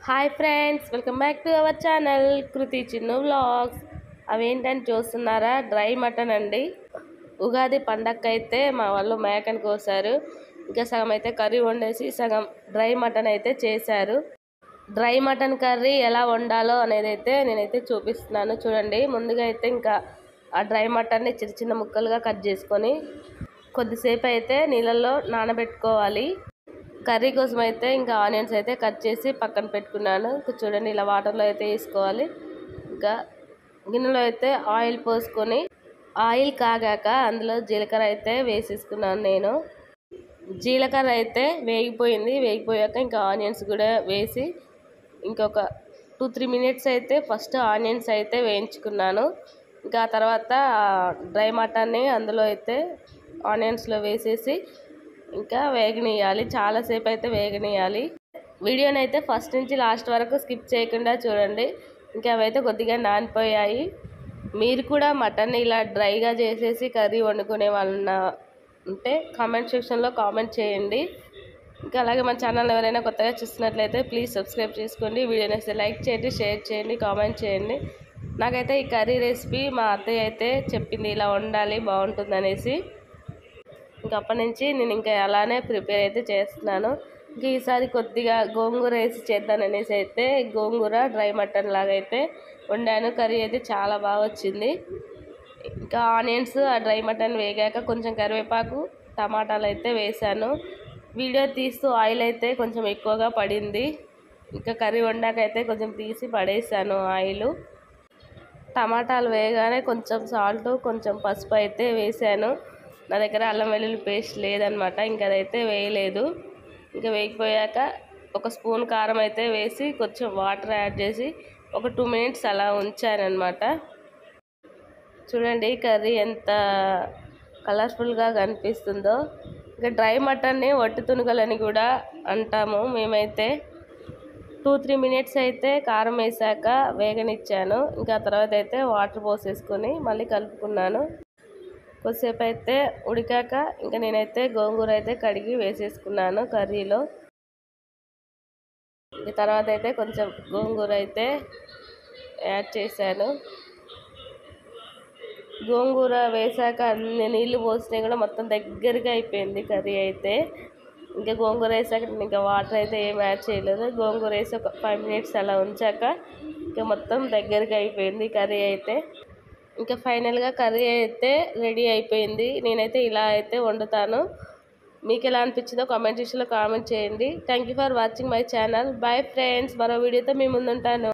Hi friends, welcome back to our channel Kriti Chinnu vlogs. అవేంటని చూస్తున్నారా? Dry mutton అండి. ఉగాది పండగకైతే మా వాళ్ళు మేకను కోసారు. ఇంకా సగం అయితే కర్రీ వండేసి సగం డ్రై మటన్ అయితే చేశారు. డ్రై మటన్ కర్రీ ఎలా వండాలో అనేది అయితే నేనైతే చూపిస్తున్నాను చూడండి. ముందుగా అయితే ఇంకా ఆ డ్రై మటన్ని చిన్న చిన్న ముక్కలుగా కట్ చేసుకొని కొద్దిసేపు అయితే నీళ్ళల్లో నానబెట్టుకోవాలి. కర్రీ కోసం అయితే ఇంకా ఆనియన్స్ అయితే కట్ చేసి పక్కన పెట్టుకున్నాను. చూడండి, ఇలా వాటర్లో అయితే వేసుకోవాలి. ఇంకా గిన్నెలో అయితే ఆయిల్ పోసుకొని ఆయిల్ కాగాక అందులో జీలకర్ర అయితే వేసేసుకున్నాను నేను. జీలకర్ర అయితే వేగిపోయాక ఇంకా ఆనియన్స్ కూడా వేసి ఇంకొక 2-3 మినిట్స్ అయితే ఫస్ట్ ఆనియన్స్ అయితే వేయించుకున్నాను. ఇంకా తర్వాత డ్రై మటన్ని అందులో అయితే ఆనియన్స్లో వేసేసి ఇంకా వేగనీయాలి. చాలాసేపు అయితే వేగనీయాలి. వీడియోని అయితే ఫస్ట్ నుంచి లాస్ట్ వరకు స్కిప్ చేయకుండా చూడండి. ఇంకా అవైతే కొద్దిగా నానిపోయాయి. మీరు కూడా మటన్ ఇలా డ్రైగా చేసేసి కర్రీ వండుకునే వాళ్ళ ఉంటే కామెంట్ సెక్షన్లో కామెంట్ చేయండి. ఇంకా అలాగే మన ఛానల్ ఎవరైనా కొత్తగా చూస్తున్నట్లయితే ప్లీజ్ సబ్స్క్రైబ్ చేసుకోండి. వీడియోని అయితే లైక్ చేయండి, షేర్ చేయండి, కామెంట్ చేయండి. నాకైతే ఈ కర్రీ రెసిపీ మా అత్తయ్య అయితే చెప్పింది, ఇలా వండాలి బాగుంటుంది అనేసి. ఇంకా అప్పటి నుంచి నేను ఇంకా అలానే ప్రిపేర్ అయితే చేస్తున్నాను. ఇంకా ఈసారి కొద్దిగా గోంగూర వేసి చేద్దాననేసి అయితే గోంగూర డ్రై మటన్ లాగా అయితే వండాను. కర్రీ అయితే చాలా బాగా వచ్చింది. ఇంకా ఆనియన్స్ ఆ డ్రై మటన్ వేగాక కొంచెం కరివేపాకు టమాటాలు అయితే వేసాను. వీడియో తీస్తూ ఆయిల్ అయితే కొంచెం ఎక్కువగా పడింది. ఇంకా కర్రీ వండాకైతే కొంచెం తీసి పడేసాను ఆయిల్. టమాటాలు వేయగానే కొంచెం సాల్ట్ కొంచెం పసుపు అయితే వేసాను. నా దగ్గర అల్లం వెల్లుల్లి పేస్ట్ లేదనమాట, ఇంకా అదైతే వేయలేదు. ఇంకా వేగిపోయాక ఒక స్పూన్ కారం అయితే వేసి కొంచెం వాటర్ యాడ్ చేసి ఒక 2 మినిట్స్ అలా ఉంచానమాట. చూడండి కర్రీ ఎంత కలర్ఫుల్గా కనిపిస్తుందో. ఇంకా డ్రై మటన్ని వట్టి తునుకలని కూడా అంటాము మేమైతే. 2-3 మినిట్స్ అయితే కారం వేసాక వేగనిచ్చాను. ఇంకా తర్వాత అయితే వాటర్ పోసేసుకొని మళ్ళీ కలుపుకున్నాను. కొద్దిసేపు అయితే ఉడికాక ఇంకా నేనైతే గోంగూర అయితే కడిగి వేసేసుకున్నాను కర్రీలో. ఈ తర్వాత అయితే కొంచెం గోంగూర అయితే యాడ్ చేశాను. గోంగూర వేసాక అన్ని నీళ్ళు పోసినా కూడా మొత్తం దగ్గరగా అయిపోయింది కర్రీ అయితే. ఇంకా గోంగూర వేసాక ఇంకా వాటర్ అయితే ఏం యాడ్ చేయలేదు. గోంగూర వేసి ఒక 5 మినిట్స్ అలా ఉంచాక ఇంకా మొత్తం దగ్గరగా అయిపోయింది కర్రీ అయితే. ఇంకా ఫైనల్గా కర్రీ అయితే రెడీ అయిపోయింది. నేనైతే ఇలా అయితే వండుతాను. మీకు ఎలా అనిపించిందో కామెంట్ సెక్షన్లో కామెంట్ చేయండి. Thank you for watching my channel. Bye friends, మరో వీడియోతో మీ ముందుంటాను.